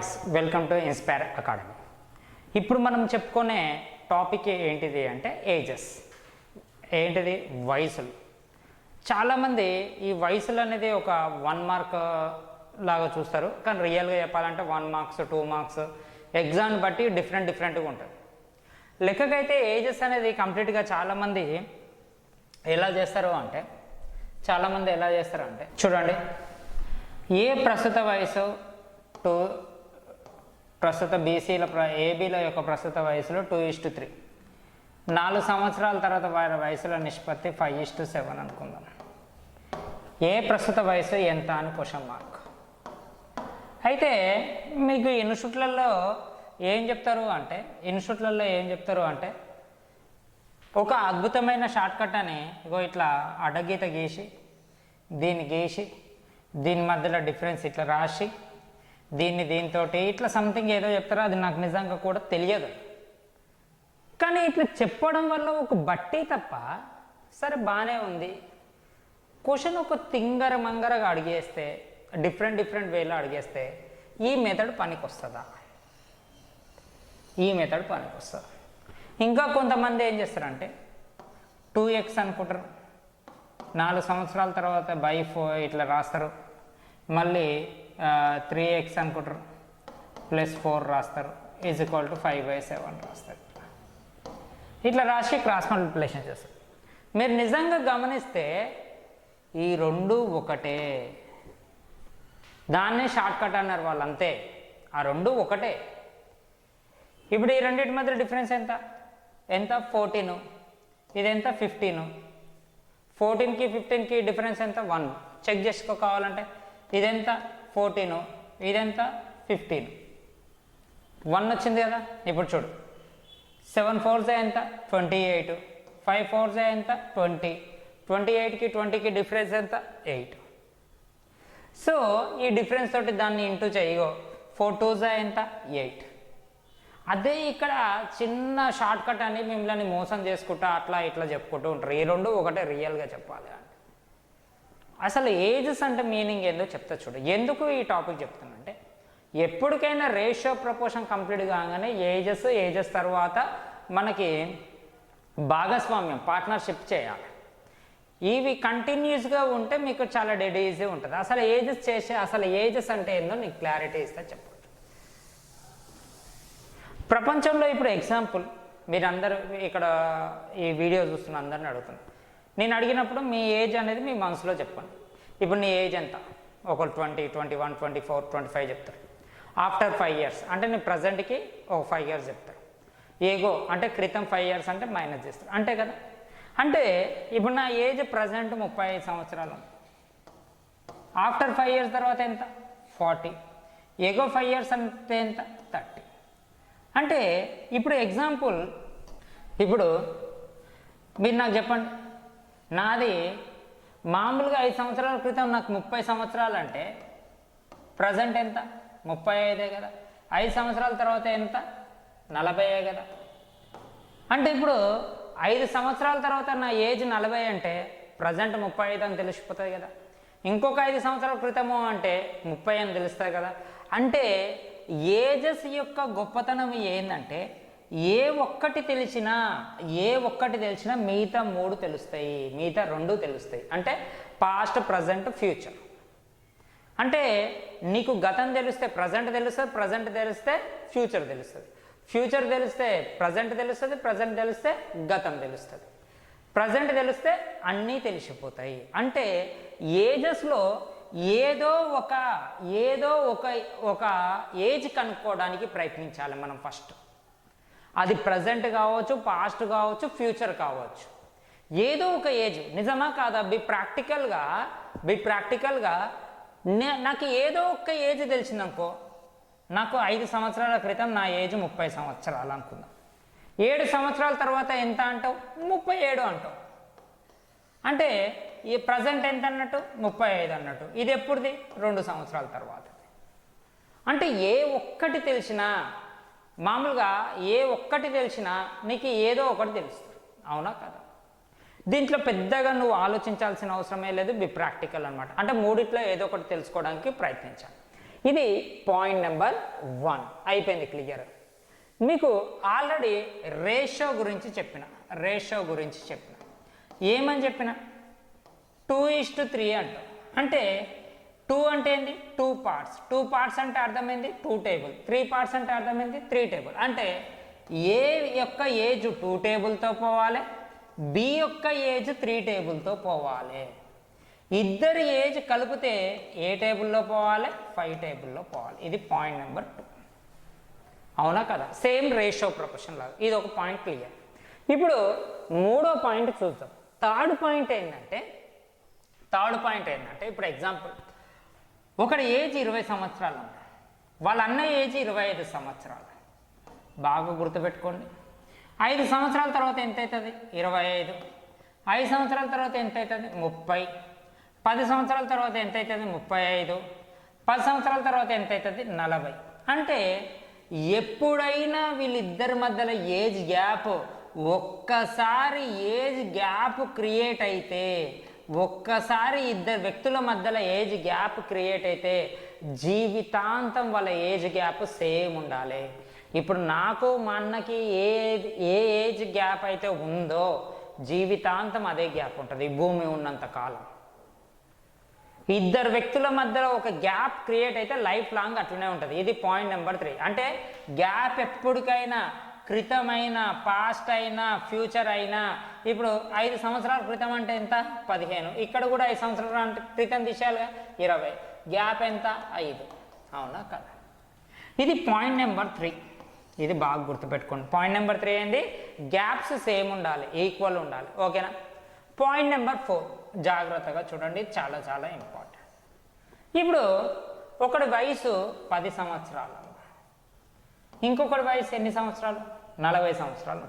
Friends, welcome to inspire academy. ఇప్పుడు మనం చెప్పుకునే టాపిక్ ఏంటిది అంటే ఏజెస్. ఏంటిది? వయసులు. చాలామంది ఈ వయసులు అనేది ఒక 1 మార్క్ లాగా చూస్తారు, కానీ రియల్గా చెప్పాలంటే 1 మార్క్స్ 2 మార్క్స్ ఎగ్జామ్ని బట్టి డిఫరెంట్గా ఉంటుంది. లెక్కకైతే ఏజెస్ అనేది కంప్లీట్గా చాలామంది ఎలా చేస్తారు అంటే చూడండి, ఏ ప్రస్తుత వయసు టు ప్రస్తుత బీసీల ఏబీల యొక్క ప్రస్తుత వయసులో 2:3, 4 సంవత్సరాల తర్వాత వారి వయసుల నిష్పత్తి 5:7 అనుకుందాం. ఏ ప్రస్తుత వయసు ఎంత అని క్వశ్చన్ మార్క్. అయితే మీకు ఇన్స్టిట్యూట్లలో ఏం చెప్తారు అంటే ఒక అద్భుతమైన షార్ట్కట్ అని ఇట్లా అడ్డగీత గీసి దీని మధ్యలో డిఫరెన్స్ ఇట్లా రాసి దీంతో ఇట్లా సంథింగ్ ఏదో చెప్తారో అది నాకు నిజంగా కూడా తెలియదు. కానీ ఇట్లా చెప్పడం వల్ల ఒక బట్టి తప్ప సరే బాగానే ఉంది. క్వశ్చన్ ఒక మంగరగా అడిగేస్తే, డిఫరెంట్ వేలో అడిగేస్తే ఈ మెథడ్ పనికి వస్తుందా? ఇంకా కొంతమంది ఏం చేస్తారంటే 2x అనుకుంటారు, 4 సంవత్సరాల తర్వాత బై 4 ఇట్లా రాస్తారు, మళ్ళీ 3x అనుకుంటారు, +4 రాస్తారు, = 5/7 రాస్తారు. ఇట్లా రాసి క్రాస్ మల్టిప్లికేషన్ చేస్తారు. మీరు నిజంగా గమనిస్తే ఈ రెండు ఒకటే, దాన్నే షార్ట్ కట్ అన్నారు వాళ్ళు, అంతే. ఆ రెండు ఒకటే. ఇప్పుడు ఈ రెండింటి మధ్య డిఫరెన్స్ ఎంత? 14, ఇదెంత 15. 14కి 15కి డిఫరెన్స్ ఎంత? 1. చెక్ చేసుకో కావాలంటే. ఇదెంత? 14, ఇదెంత? 15. 1 వచ్చింది కదా. ఇప్పుడు చూడు, 7 4s ఎంత? 28. 5 4s ఎంత? 20. 28కి 20కి డిఫరెన్స్ ఎంత? 8. సో ఈ డిఫరెన్స్ తోటి దాన్ని ఇంటూ చేయగో. 4 2s ఎంత? 8. అదే ఇక్కడ చిన్న షార్ట్ కట్ అని మిమ్మల్ని మోసం చేసుకుంటా అట్లా ఇట్లా చెప్పుకుంటూ ఉంటారు. ఈ రెండు ఒకటే రియల్గా చెప్పాలి అంటే. అసలు ఏజెస్ అంటే మీనింగ్ ఏందో చెప్తా చూడు. ఎందుకు ఈ టాపిక్ చెప్తానంటే, ఎప్పటికైనా రేషియో ప్రపోర్షన్ కంప్లీట్ కాగానే ఏజెస్ తర్వాత మనకి భాగస్వామ్యం, పార్ట్నర్షిప్ చేయాలి. ఇవి కంటిన్యూస్గా ఉంటే మీకు చాలా డెడ్ ఈజీ ఉంటుంది. అసలు ఏజెస్ అంటే ఏందో నీకు క్లారిటీ ఇస్తే చెప్పు. ప్రపంచంలో ఇప్పుడు ఎగ్జాంపుల్, మీరందరూ ఇక్కడ ఈ వీడియో చూస్తున్న అందరిని అడుగుతున్నాను. నేను అడిగినప్పుడు మీ ఏజ్ అనేది మీ మనసులో చెప్పండి. ఇప్పుడు నీ ఏజ్ ఎంత? ఒకరు 20, 21, 24, 25 చెప్తారు. ఆఫ్టర్ 5 years అంటే నీ ప్రజెంట్కి ఒక 5 years చెప్తారు. ఏగో అంటే క్రితం 5 years అంటే మైనస్ చేస్తారు, అంతే కదా. అంటే ఇప్పుడు నా ఏజ్ ప్రజెంట్ 35 సంవత్సరాలు. ఆఫ్టర్ 5 years తర్వాత ఎంత? 40. ఏగో 5 years అంటే ఎంత? 30. అంటే ఇప్పుడు ఎగ్జాంపుల్, ఇప్పుడు మీరు నాకు చెప్పండి, నాది మామూలుగా 5 సంవత్సరాల క్రితం నాకు 30 సంవత్సరాలు అంటే ప్రజెంట్ ఎంత? 35 కదా. 5 సంవత్సరాల తర్వాత ఎంత? 40 కదా. అంటే ఇప్పుడు 5 సంవత్సరాల తర్వాత నా ఏజ్ 40 అంటే ప్రజెంట్ 35 అని తెలిసిపోతుంది కదా. ఇంకొక 5 సంవత్సరాల క్రితము అంటే 30 అని తెలుస్తుంది కదా. అంటే ఏజెస్ యొక్క గొప్పతనం ఏంటంటే ఏ ఒక్కటి తెలిసినా మిగతా 3 తెలుస్తాయి, మిగతా 2 తెలుస్తాయి. అంటే పాస్ట్, ప్రజెంట్, ఫ్యూచర్. అంటే నీకు గతం తెలిస్తే ప్రజెంట్ తెలుస్తుంది, ప్రజెంట్ తెలిస్తే ఫ్యూచర్ తెలుస్తుంది, ఫ్యూచర్ తెలిస్తే ప్రజెంట్ తెలుస్తుంది, ప్రజెంట్ తెలిస్తే గతం తెలుస్తుంది, ప్రజెంట్ తెలిస్తే అన్నీ తెలిసిపోతాయి. అంటే ఏజెస్లో ఏదో ఒక ఏజ్ కనుక్కోవడానికి ప్రయత్నించాలి మనం ఫస్ట్. అది ప్రజెంట్ కావచ్చు, పాస్ట్ కావచ్చు, ఫ్యూచర్ కావచ్చు, ఏదో ఒక ఏజ్. నిజమా కాదా? బి ప్రాక్టికల్గా నాకు ఏదో ఒక ఏజ్ తెలిసిందనుకో. నాకు 5 సంవత్సరాల క్రితం నా ఏజ్ 30 సంవత్సరాలు అనుకుందాం. 7 సంవత్సరాల తర్వాత ఎంత అంటావు? 37 అంటావు. అంటే ఈ ప్రజెంట్ ఎంత అన్నట్టు? 35 అన్నట్టు. ఇది ఎప్పుడుది? 2 సంవత్సరాల తర్వాత. అంటే ఏ ఒక్కటి తెలిసినా నీకు ఏదో ఒకటి తెలుస్తుంది, అవునా కదా. దీంట్లో పెద్దగా నువ్వు ఆలోచించాల్సిన అవసరమే లేదు. బి ప్రాక్టికల్ అనమాట. అంటే మూడిట్లో ఏదో ఒకటి తెలుసుకోవడానికి ప్రయత్నించాలి. ఇది పాయింట్ నెంబర్ 1 అయిపోయింది. క్లియర్. మీకు ఆల్రెడీ రేషియో గురించి చెప్పిన ఏమని చెప్పిన 2:3 అంట. అంటే 2 అంటే ఏంటి? 2 పార్ట్స్ అంటే అర్థమైంది 2 టేబుల్, 3 పార్ట్స్ అంటే అర్థమైంది 3 టేబుల్. అంటే ఏ యొక్క ఏజ్ 2 టేబుల్తో పోవాలి, బి యొక్క ఏజ్ 3 టేబుల్తో పోవాలి. ఇద్దరు ఏజ్ కలిపితే ఏ టేబుల్లో పోవాలి? 5 టేబుల్లో పోవాలి. ఇది పాయింట్ నెంబర్ 2. అవునా కదా? సేమ్ రేషియో ప్రొపోర్షన్ లాగా ఇది ఒక పాయింట్ క్లియర్. ఇప్పుడు మూడో పాయింట్ చూద్దాం. థర్డ్ పాయింట్ ఏంటంటే ఇప్పుడు ఎగ్జాంపుల్, ఒకటి ఏజ్ 20 సంవత్సరాలు ఉంది, వాళ్ళ అన్న ఏజ్ 25 సంవత్సరాలు. బాగా గుర్తుపెట్టుకోండి. 5 సంవత్సరాల తర్వాత ఎంత అవుతుంది? 25. 5 సంవత్సరాల తర్వాత ఎంత అవుతుంది? 30. 10 సంవత్సరాల తర్వాత ఎంత అవుతుంది? 35. 10 సంవత్సరాల తర్వాత ఎంత అవుతుంది? 40. అంటే ఎప్పుడైనా వీళ్ళిద్దరి మధ్యలో ఏజ్ గ్యాప్ ఒక్కసారి ఏజ్ గ్యాప్ క్రియేట్ అయితే, ఒక్కసారి ఇద్దరు వ్యక్తుల మధ్యలో ఏజ్ గ్యాప్ క్రియేట్ అయితే జీవితాంతం వాళ్ళ ఏజ్ గ్యాప్ సేమ్ ఉండాలి. ఇప్పుడు నాకు మా అన్నకి ఏ ఏజ్ గ్యాప్ అయితే ఉందో జీవితాంతం అదే గ్యాప్ ఉంటుంది భూమి ఉన్నంత కాలం. ఇద్దరు వ్యక్తుల మధ్యలో ఒక గ్యాప్ క్రియేట్ అయితే లైఫ్ లాంగ్ అట్లనే ఉంటుంది. ఇది పాయింట్ నెంబర్ 3. అంటే గ్యాప్ ఎప్పటికైనా, క్రితమైనా, పాస్ట్ అయినా, ఫ్యూచర్ అయినా, ఇప్పుడు 5 సంవత్సరాల క్రితం అంటే ఎంత? 15. ఇక్కడ కూడా 5 సంవత్సరాల క్రితం తీసేయాలిగా 20. గ్యాప్ ఎంత? 5. అవునా కదా? ఇది పాయింట్ నెంబర్ 3. ఇది బాగా గుర్తుపెట్టుకోండి. పాయింట్ నెంబర్ 3 ఏంది? గ్యాప్స్ సేమ్ ఉండాలి, ఈక్వల్ ఉండాలి. ఓకేనా? పాయింట్ నెంబర్ 4 జాగ్రత్తగా చూడండి, చాలా చాలా ఇంపార్టెంట్. ఇప్పుడు ఒకటి వయసు 10 సంవత్సరాలు, ఇంకొకటి వయసు ఎన్ని సంవత్సరాలు? 40 సంవత్సరాలు.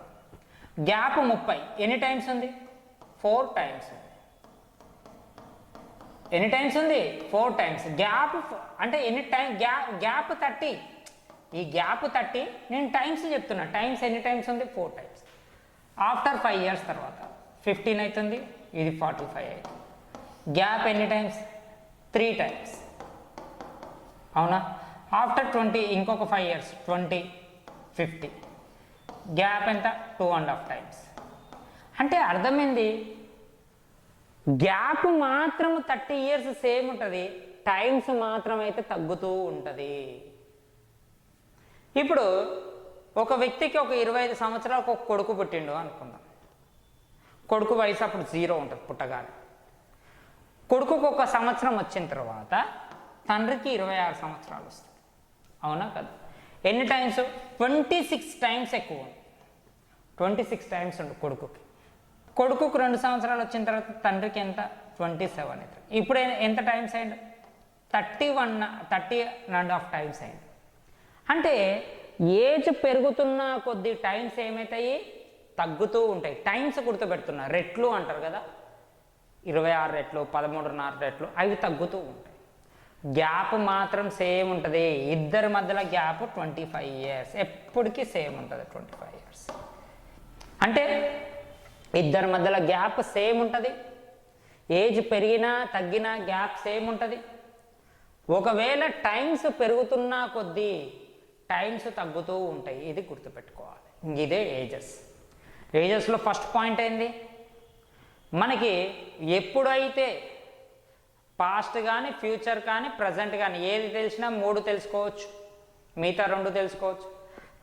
గ్యాప్ 30. ఎన్ని టైమ్స్ ఉంది? 4 టైమ్స్ ఉంది. ఎన్ని టైమ్స్ ఉంది? 4 టైమ్స్. గ్యాప్ అంటే ఎన్ని టైం? గ్యాప్ 30. ఈ గ్యాప్ 30 నేను టైమ్స్ చెప్తున్నా. టైమ్స్ ఎన్ని టైమ్స్ ఉంది? 4 టైమ్స్. ఆఫ్టర్ 5 ఇయర్స్ తర్వాత 15 అవుతుంది, ఇది 45 అవుతుంది. గ్యాప్ ఎన్ని టైమ్స్? 3 టైమ్స్. అవునా? ఆఫ్టర్ 20 ఇంకొక 5 ఇయర్స్ 20, 50. గ్యాప్ ఎంత? 2.5 టైమ్స్. అంటే అర్థమైంది, గ్యాప్ మాత్రం 30 ఇయర్స్ సేమ్ ఉంటుంది, టైమ్స్ మాత్రం అయితే తగ్గుతూ ఉంటుంది. ఇప్పుడు ఒక వ్యక్తికి ఒక 25 సంవత్సరాలకు ఒక కొడుకు పుట్టిండు అనుకుందాం. కొడుకు వయసు అప్పుడు 0 ఉంటుంది పుట్టగానే. కొడుకుకు 1 సంవత్సరం వచ్చిన తర్వాత తండ్రికి 26 సంవత్సరాలు వస్తుంది. అవునా కదా? ఎన్ని టైమ్స్? 26 టైమ్స్ ఎక్కువ ఉంది. 26 టైమ్స్ ఉంది కొడుకుకి. కొడుకుకు 2 సంవత్సరాలు వచ్చిన తర్వాత తండ్రికి ఎంత? 27 అవుతుంది. ఇప్పుడు ఎంత టైమ్స్ అయింది? 30.5 టైమ్స్ అయింది. అంటే ఏజ్ పెరుగుతున్న కొద్ది టైమ్స్ ఏమవుతాయి? తగ్గుతూ ఉంటాయి. టైమ్స్ గుర్తుపెడుతున్నా, రెట్లు అంటారు కదా, 26 రెట్లు, 13.5 రెట్లు, అవి తగ్గుతూ ఉంటాయి. గ్యాప్ మాత్రం సేమ్ ఉంటుంది. ఇద్దరి మధ్యలో గ్యాప్ 25 ఇయర్స్ ఎప్పటికీ సేమ్ ఉంటుంది. 25 ఇయర్స్ అంటే ఇద్దరి మధ్యలో గ్యాప్ సేమ్ ఉంటుంది. ఏజ్ పెరిగినా తగ్గినా గ్యాప్ సేమ్ ఉంటుంది. ఒకవేళ టైమ్స్ పెరుగుతున్నా కొద్దీ టైమ్స్ తగ్గుతూ ఉంటాయి. ఇది గుర్తుపెట్టుకోవాలి. ఇదే ఏజెస్లో ఫస్ట్ పాయింట్ ఏంది? మనకి ఎప్పుడైతే పాస్ట్ కానీ, ఫ్యూచర్ కానీ, ప్రజెంట్ కానీ ఏది తెలిసినా 3 తెలుసుకోవచ్చు, మిగతా 2 తెలుసుకోవచ్చు.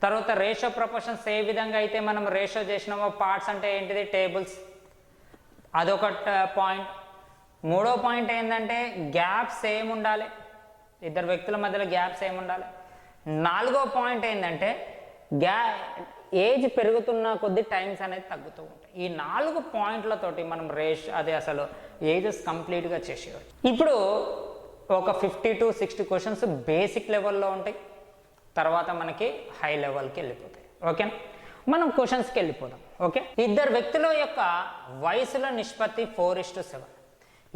తర్వాత రేషియో ప్రపోర్షన్స్ ఏ విధంగా అయితే మనం రేషియో చేసినామో, పార్ట్స్ అంటే ఏంటిది? టేబుల్స్. అదొక పాయింట్. మూడో పాయింట్ ఏంటంటే గ్యాప్ సేమ్ ఉండాలి, ఇద్దరు వ్యక్తుల మధ్యలో గ్యాప్ సేమ్ ఉండాలి. నాలుగో పాయింట్ ఏంటంటే ఏజ్ పెరుగుతున్న కొద్ది టైమ్స్ అనేది తగ్గుతూ ఉంటాయి. ఈ 4 పాయింట్లతోటి మనం అది అసలు ఏజెస్ కంప్లీట్గా చేసేయచ్చు. ఇప్పుడు ఒక 50 to 60 క్వశ్చన్స్ బేసిక్ లెవెల్లో ఉంటాయి, తర్వాత మనకి హై లెవెల్కి వెళ్ళిపోతాయి. ఓకేనా? మనం క్వశ్చన్స్కి వెళ్ళిపోదాం. ఓకే, ఇద్దరు వ్యక్తుల యొక్క వయసుల నిష్పత్తి 4:7.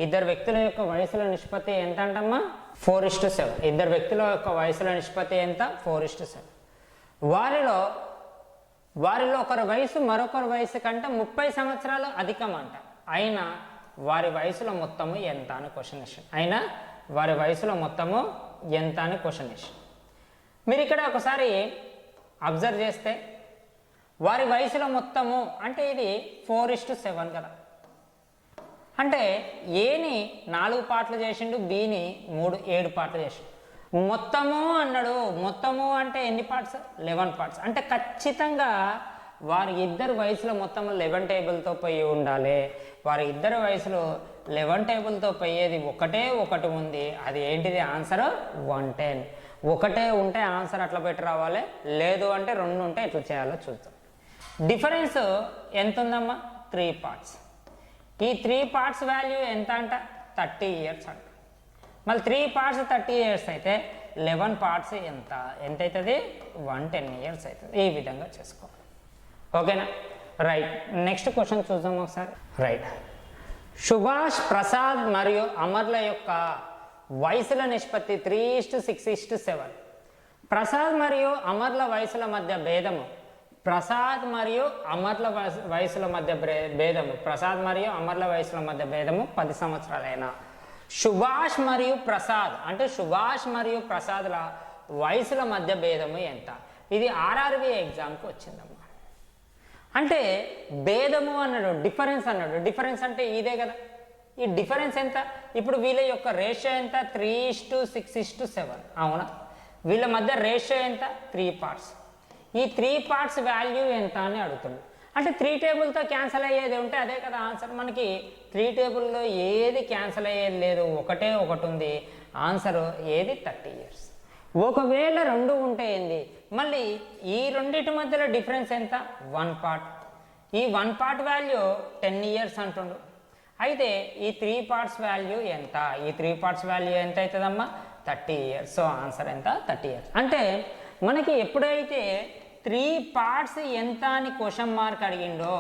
ఇద్దరు వ్యక్తుల యొక్క వయసుల నిష్పత్తి ఎంత అంటమ్మా? 4:7. ఇద్దరు వ్యక్తుల యొక్క వయసుల నిష్పత్తి ఎంత? 4:7. వారిలో ఒకరి వయసు మరొకరి వయసు కంటే 30 సంవత్సరాలు అధికం అంట. అయినా వారి వయసులో మొత్తము ఎంత అని క్వశ్చన్. అయినా వారి వయసులో మొత్తము ఎంత అని క్వశ్చన్ వేసి మీరు ఇక్కడ ఒకసారి అబ్జర్వ్ చేస్తే వారి వయసులో మొత్తము అంటే ఇది 4:7 కదా, అంటే ఏని 4 పార్ట్లు చేసిండు, బిని 7 పార్ట్లు చేసిండు. మొత్తము అన్నాడు, మొత్తము అంటే ఎన్ని పార్ట్స్? 11 పార్ట్స్. అంటే ఖచ్చితంగా వారి ఇద్దరు వయసులో మొత్తం 11 టేబుల్తో పోయి ఉండాలి. వారి ఇద్దరు వయసులో 11 టేబుల్తో పోయేది ఒకటి ఉంది, అది ఏంటిది? ఆన్సర్ 110. ఒకటే ఉంటే ఆన్సర్ అట్లా పెట్టి రావాలి, లేదు అంటే 2 ఉంటే ఎట్లా చేయాలో చూద్దాం. డిఫరెన్స్ ఎంత ఉందమ్మా? 3 పార్ట్స్. ఈ 3 పార్ట్స్ వాల్యూ ఎంత అంట? 30 ఇయర్స్ అంట. మళ్ళీ 3 పార్ట్స్ 30 ఇయర్స్ అయితే 11 పార్ట్స్ ఎంత అవుతుంది? 110 ఇయర్స్ అవుతుంది. ఈ విధంగా చేసుకోవాలి. ఓకేనా? రైట్. నెక్స్ట్ క్వశ్చన్ చూద్దాం ఒకసారి. రైట్. సుభాష్, ప్రసాద్ మరియు అమర్ల యొక్క వయసుల నిష్పత్తి 3:6:7. ప్రసాద్ మరియు అమర్ల వయసుల మధ్య భేదము. ప్రసాద్ మరియు అమర్ల వయసుల మధ్య భేదము. ప్రసాద్ మరియు అమర్ల వయసుల మధ్య భేదము 10 సంవత్సరాలైనా సుభాష్ మరియు ప్రసాద్ అంటే సుభాష్ మరియు ప్రసాద్ల వయసుల మధ్య భేదము ఎంత? ఇది ఆర్ఆర్బి ఎగ్జామ్కి వచ్చిందమ్మా. అంటే భేదము అన్నాడు, డిఫరెన్స్ అన్నాడు. డిఫరెన్స్ అంటే ఇదే కదా. ఈ డిఫరెన్స్ ఎంత? ఇప్పుడు వీళ్ళ యొక్క రేషియో ఎంత? 3:6:7. అవునా? వీళ్ళ మధ్య రేషియో ఎంత? 3 పార్ట్స్. ఈ 3 పార్ట్స్ వాల్యూ ఎంత అని అడుగుతుంది. అంటే 3 టేబుల్తో క్యాన్సిల్ అయ్యేది ఉంటే అదే కదా ఆన్సర్. మనకి 3 టేబుల్లో ఏది క్యాన్సిల్ అయ్యేది లేదు, ఒకటి ఉంది. ఆన్సర్ ఏది? 30 ఇయర్స్. ఒకవేళ 2 ఉంటే ఏంది? మళ్ళీ ఈ రెండింటి మధ్యలో డిఫరెన్స్ ఎంత? 1 పార్ట్. ఈ 1 పార్ట్ వాల్యూ 10 ఇయర్స్ అంటుండు. అయితే ఈ 3 పార్ట్స్ వాల్యూ ఎంత? ఈ 3 పార్ట్స్ వాల్యూ ఎంత అవుతుందమ్మా? 30 ఇయర్స్. సో ఆన్సర్ ఎంత? 30 ఇయర్స్. అంటే మనకి ఎప్పుడైతే 3 పార్ట్స్ ఎంత అని క్వశ్చన్ మార్క్ అడిగిండో,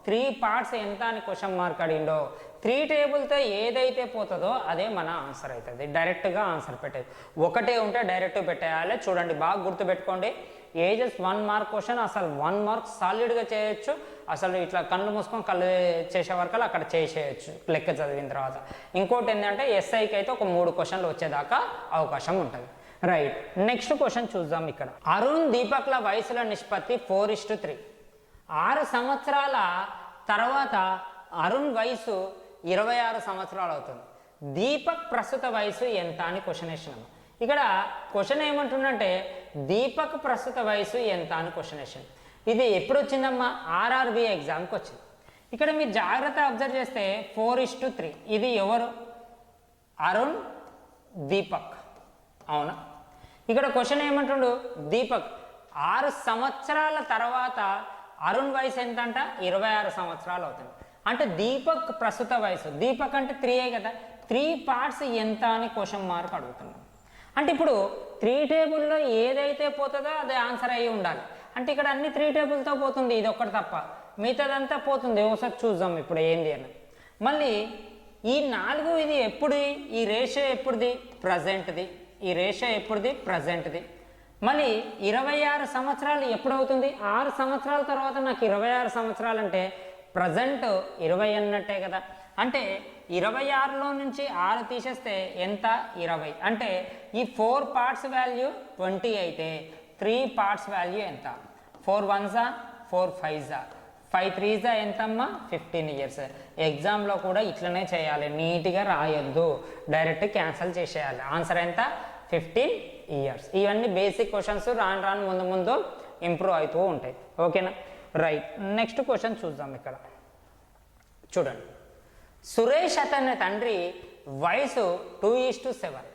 3 పార్ట్స్ ఎంత అని క్వశ్చన్ మార్క్ అడిగిండో, 3 టేబుల్తో ఏదైతే పోతుందో అదే మన ఆన్సర్ అవుతుంది. డైరెక్ట్గా ఆన్సర్ పెట్టేది. ఒకటే ఉంటే డైరెక్ట్ పెట్టేయాలి. చూడండి, బాగా గుర్తుపెట్టుకోండి. ఏజెస్ 1 మార్క్ క్వశ్చన్ అసలు 1 మార్క్ సాలిడ్గా చేయొచ్చు. అసలు ఇట్లా కళ్ళు మూసుకొని కళ్ళు చేసే వరకు అక్కడ చేసేయచ్చు లెక్క చదివిన తర్వాత. ఇంకోటి ఏంటంటే ఎస్ఐకి అయితే ఒక 3 క్వశ్చన్లు వచ్చేదాకా అవకాశం ఉంటుంది. రైట్. నెక్స్ట్ క్వశ్చన్ చూద్దాం. ఇక్కడ అరుణ్, దీపక్ల వయసుల నిష్పత్తి 4:3. 6 సంవత్సరాల తర్వాత అరుణ్ వయసు 26 సంవత్సరాలు అవుతుంది. దీపక్ ప్రస్తుత వయసు ఎంత అని క్వశ్చన్ వేసినాము. ఇక్కడ క్వశ్చన్ ఏమంటుందంటే దీపక్ ప్రస్తుత వయసు ఎంత అని క్వశ్చన్ వేసాను. ఇది ఎప్పుడు వచ్చిందమ్మా? ఆర్ఆర్బి ఎగ్జామ్కి వచ్చింది. ఇక్కడ మీరు జాగ్రత్త అబ్జర్వ్ చేస్తే 4:3. ఇది ఎవరు? అరుణ్, దీపక్. అవునా? ఇక్కడ క్వశ్చన్ ఏమంటుండు? దీపక్ 6 సంవత్సరాల తర్వాత అరుణ్ వయసు ఎంత అంట? 26 సంవత్సరాలు అవుతుంది. అంటే దీపక్ ప్రస్తుత వయసు, దీపక్ అంటే 3 కదా, 3 పార్ట్స్ ఎంత అని క్వశ్చన్ మార్క్ అడుగుతున్నాం. అంటే ఇప్పుడు 3 టేబుల్లో ఏదైతే పోతుందో అదే ఆన్సర్ అయ్యి ఉండాలి. అంటే ఇక్కడ అన్ని 3 టేబుల్తో పోతుంది, ఇది ఒక్కటి తప్ప మిగతాదంతా పోతుంది. ఒకసారి చూద్దాం ఇప్పుడు ఏంది అని. మళ్ళీ ఈ 4 ఇది ఎప్పుడు? ఈ రేషియో ఎప్పుడుది? ప్రజెంట్ది. ఈ రేషియో ఎప్పుడుది? ప్రజెంట్ది. మళ్ళీ 26 సంవత్సరాలు ఎప్పుడు అవుతుంది? 6 సంవత్సరాల తర్వాత నాకు 26 సంవత్సరాలు అంటే ప్రజెంట్ 20 అన్నట్టే కదా. అంటే 26లో నుంచి 6 తీసేస్తే ఎంత? 20. అంటే ఈ 4 పార్ట్స్ వాల్యూ 20 అయితే 3 పార్ట్స్ వాల్యూ ఎంత? 4 1s 4 5s 5 3s ఎంతమ్మా? 15 ఇయర్స్. ఎగ్జామ్లో కూడా ఇట్లనే చేయాలి, నీట్గా రాయొద్దు, డైరెక్ట్ క్యాన్సిల్ చేసేయాలి. ఆన్సర్ ఎంత? 15 ఇయర్స్. ఇవన్నీ బేసిక్ క్వశ్చన్స్, రాను రాను ముందు ముందు ఇంప్రూవ్ అవుతూ ఉంటాయి. ఓకేనా? రైట్. నెక్స్ట్ క్వశ్చన్ చూద్దాం. ఇక్కడ చూడండి, సురేష్ అతని తండ్రి వయసు 2:7.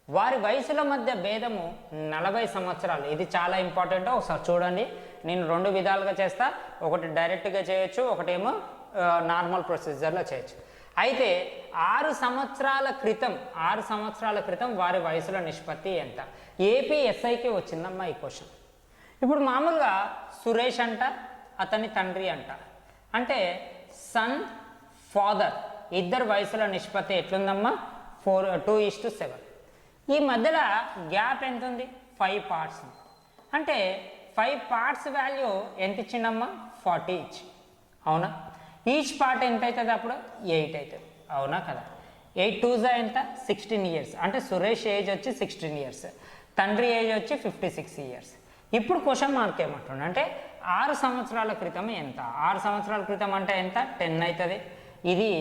వారి వయసుల మధ్య భేదము 40 సంవత్సరాలు. ఇది చాలా ఇంపార్టెంట్. ఒకసారి చూడండి, నేను 2 విధాలుగా చేస్తా. ఒకటి డైరెక్ట్గా చేయొచ్చు, ఒకటేమో నార్మల్ ప్రొసీజర్లో చేయొచ్చు. అయితే 6 సంవత్సరాల క్రితం వారి వయసుల నిష్పత్తి ఎంత? ఏపీ ఎస్ఐకి వచ్చిందమ్మా ఈ క్వశ్చన్. ఇప్పుడు మామూలుగా సురేష్ అంట, అతని తండ్రి అంట, అంటే సన్ ఫాదర్ ఇద్దరు వయసుల నిష్పత్తి ఎట్లుందమ్మా? 2:7. ఈ మధ్యలో గ్యాప్ ఎంత ఉంది? 5 పార్ట్స్. అంటే 5 పార్ట్స్ వాల్యూ ఎంత ఇచ్చిండమ్మా? 40 ఇచ్చి. అవునా? ఈచ్ పార్ట్ ఎంత అవుతుంది? అప్పుడు 8 అవుతుంది. అవునా కదా? 8 2 ఎంత 16 ఇయర్స్, అంటే సురేష్ ఏజ్ వచ్చి 16 ఇయర్స్, తండ్రి ఏజ్ వచ్చి 56 ఇయర్స్. ఇప్పుడు క్వశ్చన్ మార్క్ ఏమంటుండే అంటే 6 సంవత్సరాల క్రితం ఎంత, 6 సంవత్సరాల క్రితం అంటే ఎంత 10 అవుతుంది, ఇది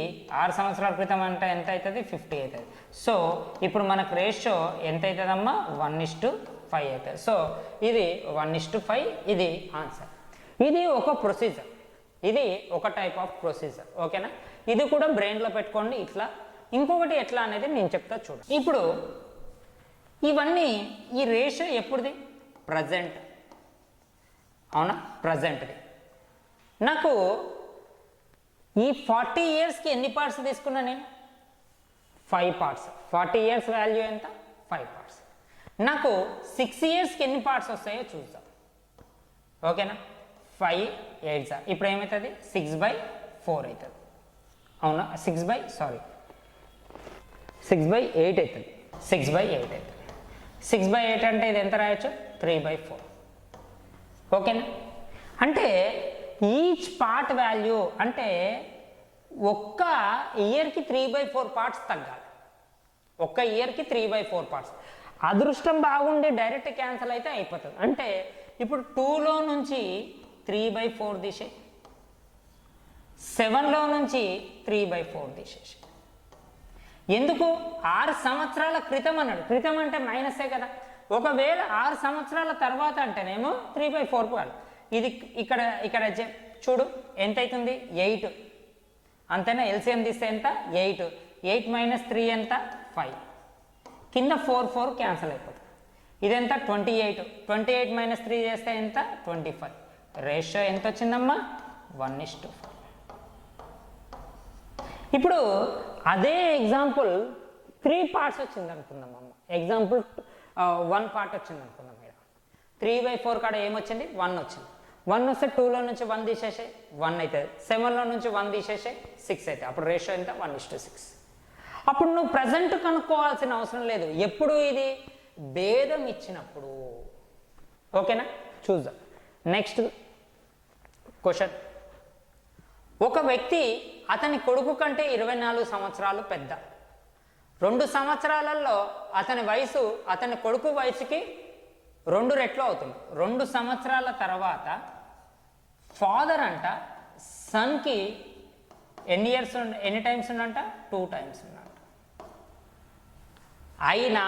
6 సంవత్సరాల క్రితం అంటే ఎంత అవుతుంది 50 అవుతుంది. సో ఇప్పుడు మనకు రేషియో ఎంత అవుతుందమ్మా 1:5 అవుతుంది. సో ఇది 1:5, ఇది ఆన్సర్. ఇది ఒక ప్రొసీజర్, ఇది ఒక టైప్ ఆఫ్ ప్రొసీజర్. ఓకేనా, ఇది కూడా బ్రెయిన్లో పెట్టుకోండి ఇట్లా. ఇంకొకటి ఎట్లా అనేది నేను చెప్తా చూడండి. ఇప్పుడు ఇవన్నీ ఈ రేషియో ఎప్పుడుది, ప్రజెంట్, అవునా, ప్రజెంట్ది. నాకు ఈ 40 ఇయర్స్కి ఎన్ని పార్ట్స్ తీసుకున్నా నేను, 5 పార్ట్స్. 40 ఇయర్స్ వాల్యూ ఎంత 5 పార్ట్స్. నాకు 6 ఇయర్స్కి ఎన్ని పార్ట్స్ వస్తాయో చూద్దాం. ఓకేనా, 5 8 ఇప్పుడు ఏమవుతుంది 6/4 అవుతుంది, అవునా, 6/8 అవుతుంది, 6/8 అవుతుంది. 6/8 అంటే ఇది ఎంత రాయొచ్చు 3/4. ఓకేనా, అంటే ఈచ్ పార్ట్ వాల్యూ అంటే ఒక్క ఇయర్కి 3/4 పార్ట్స్ తగ్గాలి, ఒక్క ఇయర్కి 3/4 పార్ట్స్. అదృష్టం బాగుండి డైరెక్ట్ క్యాన్సిల్ అయితే అయిపోతుంది. అంటే ఇప్పుడు 2లో నుంచి 3/4 తీసే, 7లో నుంచి 3/4 తీసేసి. ఎందుకు 6 సంవత్సరాల క్రితం అన్నాడు, క్రితం అంటే మైనసే కదా. ఒకవేళ 6 సంవత్సరాల తర్వాత అంటేనేమో 3/4 కాదు. ఇది ఇక్కడ ఇక్కడ చూడు ఎంత అవుతుంది 8, అంతేనా, ఎల్సిఎం తీస్తే ఎంత 8, 8 - 3 ఎంత 5, కింద 4 క్యాన్సిల్ అయిపోతుంది. ఇదెంత 28, 28 - 3 చేస్తే ఎంత 25. రేషియో ఎంత వచ్చిందమ్మా 1:5. ఇప్పుడు అదే ఎగ్జాంపుల్ 3 పార్ట్స్ వచ్చింది అనుకుందాం అమ్మ. ఎగ్జాంపుల్ 1 పార్ట్ వచ్చింది అనుకుందాం. ఇక్కడ 3/4 కాడ ఏమొచ్చింది 1 వచ్చింది. 1 వస్తే 2లో నుంచి 1 తీసేసే 1 అవుతుంది, 7లో నుంచి 1 తీసేసే 6 అవుతుంది. అప్పుడు రేషియో ఎంత 1:6. అప్పుడు నువ్వు ప్రజెంట్ కనుక్కోవాల్సిన అవసరం లేదు, ఎప్పుడు ఇది భేదం ఇచ్చినప్పుడు. ఓకేనా, చూద్దాం నెక్స్ట్ క్వశ్చన్. ఒక వ్యక్తి అతని కొడుకు కంటే 24 సంవత్సరాలు పెద్ద. 2 సంవత్సరాలలో అతని వయసు అతని కొడుకు వయసుకి 2 రెట్లు అవుతుంది. 2 సంవత్సరాల తర్వాత ఫాదర్ అంట సన్కి ఎన్ని టైమ్స్ ఉండంట 2 టైమ్స్ ఉండంట. అయినా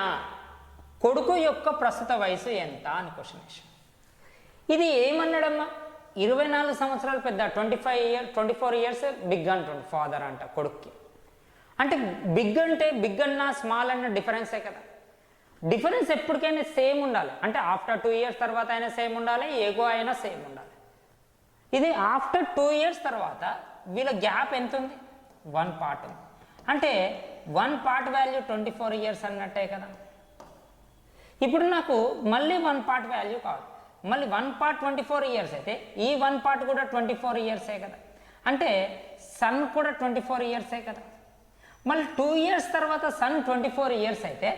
కొడుకు యొక్క ప్రస్తుత వయసు ఎంత అని క్వశ్చన్ వేసాం. ఇది ఏమన్నాడమ్మా 24 సంవత్సరాలు పెద్ద, 24 ఇయర్స్ బిగ్ అంటుండు ఫాదర్ అంట కొడుక్కి. అంటే బిగ్ అంటే బిగ్ అన్నా స్మాల్ అన్న డిఫరెన్సే కదా. డిఫరెన్స్ ఎప్పటికైనా సేమ్ ఉండాలి, అంటే ఆఫ్టర్ 2 ఇయర్స్ తర్వాత అయినా సేమ్ ఉండాలి, ఏగో అయినా సేమ్ ఉండాలి. ఇది ఆఫ్టర్ 2 ఇయర్స్ తర్వాత వీళ్ళ గ్యాప్ ఎంత ఉంది 1 పార్ట్ ఉంది. అంటే 1 పార్ట్ వాల్యూ 24 ఇయర్స్ అన్నట్టే కదా. ఇప్పుడు నాకు మళ్ళీ 1 పార్ట్ వాల్యూ కావాలి, మళ్ళీ 1 పార్ట్ 24 ఇయర్స్ అయితే ఈ 1 పార్ట్ కూడా 24 ఇయర్సే కదా. అంటే సన్ కూడా 24 ఇయర్సే కదా. మళ్ళీ 2 ఇయర్స్ తర్వాత సన్ 24 ఇయర్స్ అయితే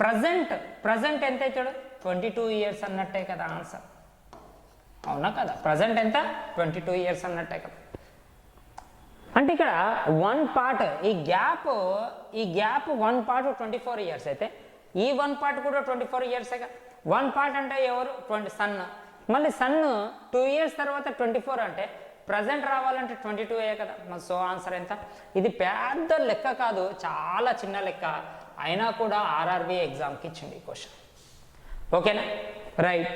ప్రజెంట్ ఎంత అవుతాడు 22 ఇయర్స్ అన్నట్టే కదా ఆన్సర్, అవునా కదా. ప్రజెంట్ ఎంత 22 ఇయర్స్ అన్నట్టే కదా. అంటే ఇక్కడ 1 పార్ట్ ఈ గ్యాప్ 1 పార్ట్ 24 ఇయర్స్ అయితే ఈ 1 పార్ట్ కూడా 24 ఇయర్సే కదా. 1 పార్ట్ అంటే ఎవరు సన్, మళ్ళీ సన్ 2 ఇయర్స్ తర్వాత 24 అంటే ప్రజెంట్ రావాలంటే 22 కదా. సో ఆన్సర్ ఎంత. ఇది పెద్ద లెక్క కాదు, చాలా చిన్న లెక్క, అయినా కూడా ఆర్ఆర్బీ ఎగ్జామ్కి ఇచ్చింది ఈ క్వశ్చన్. ఓకేనా, రైట్.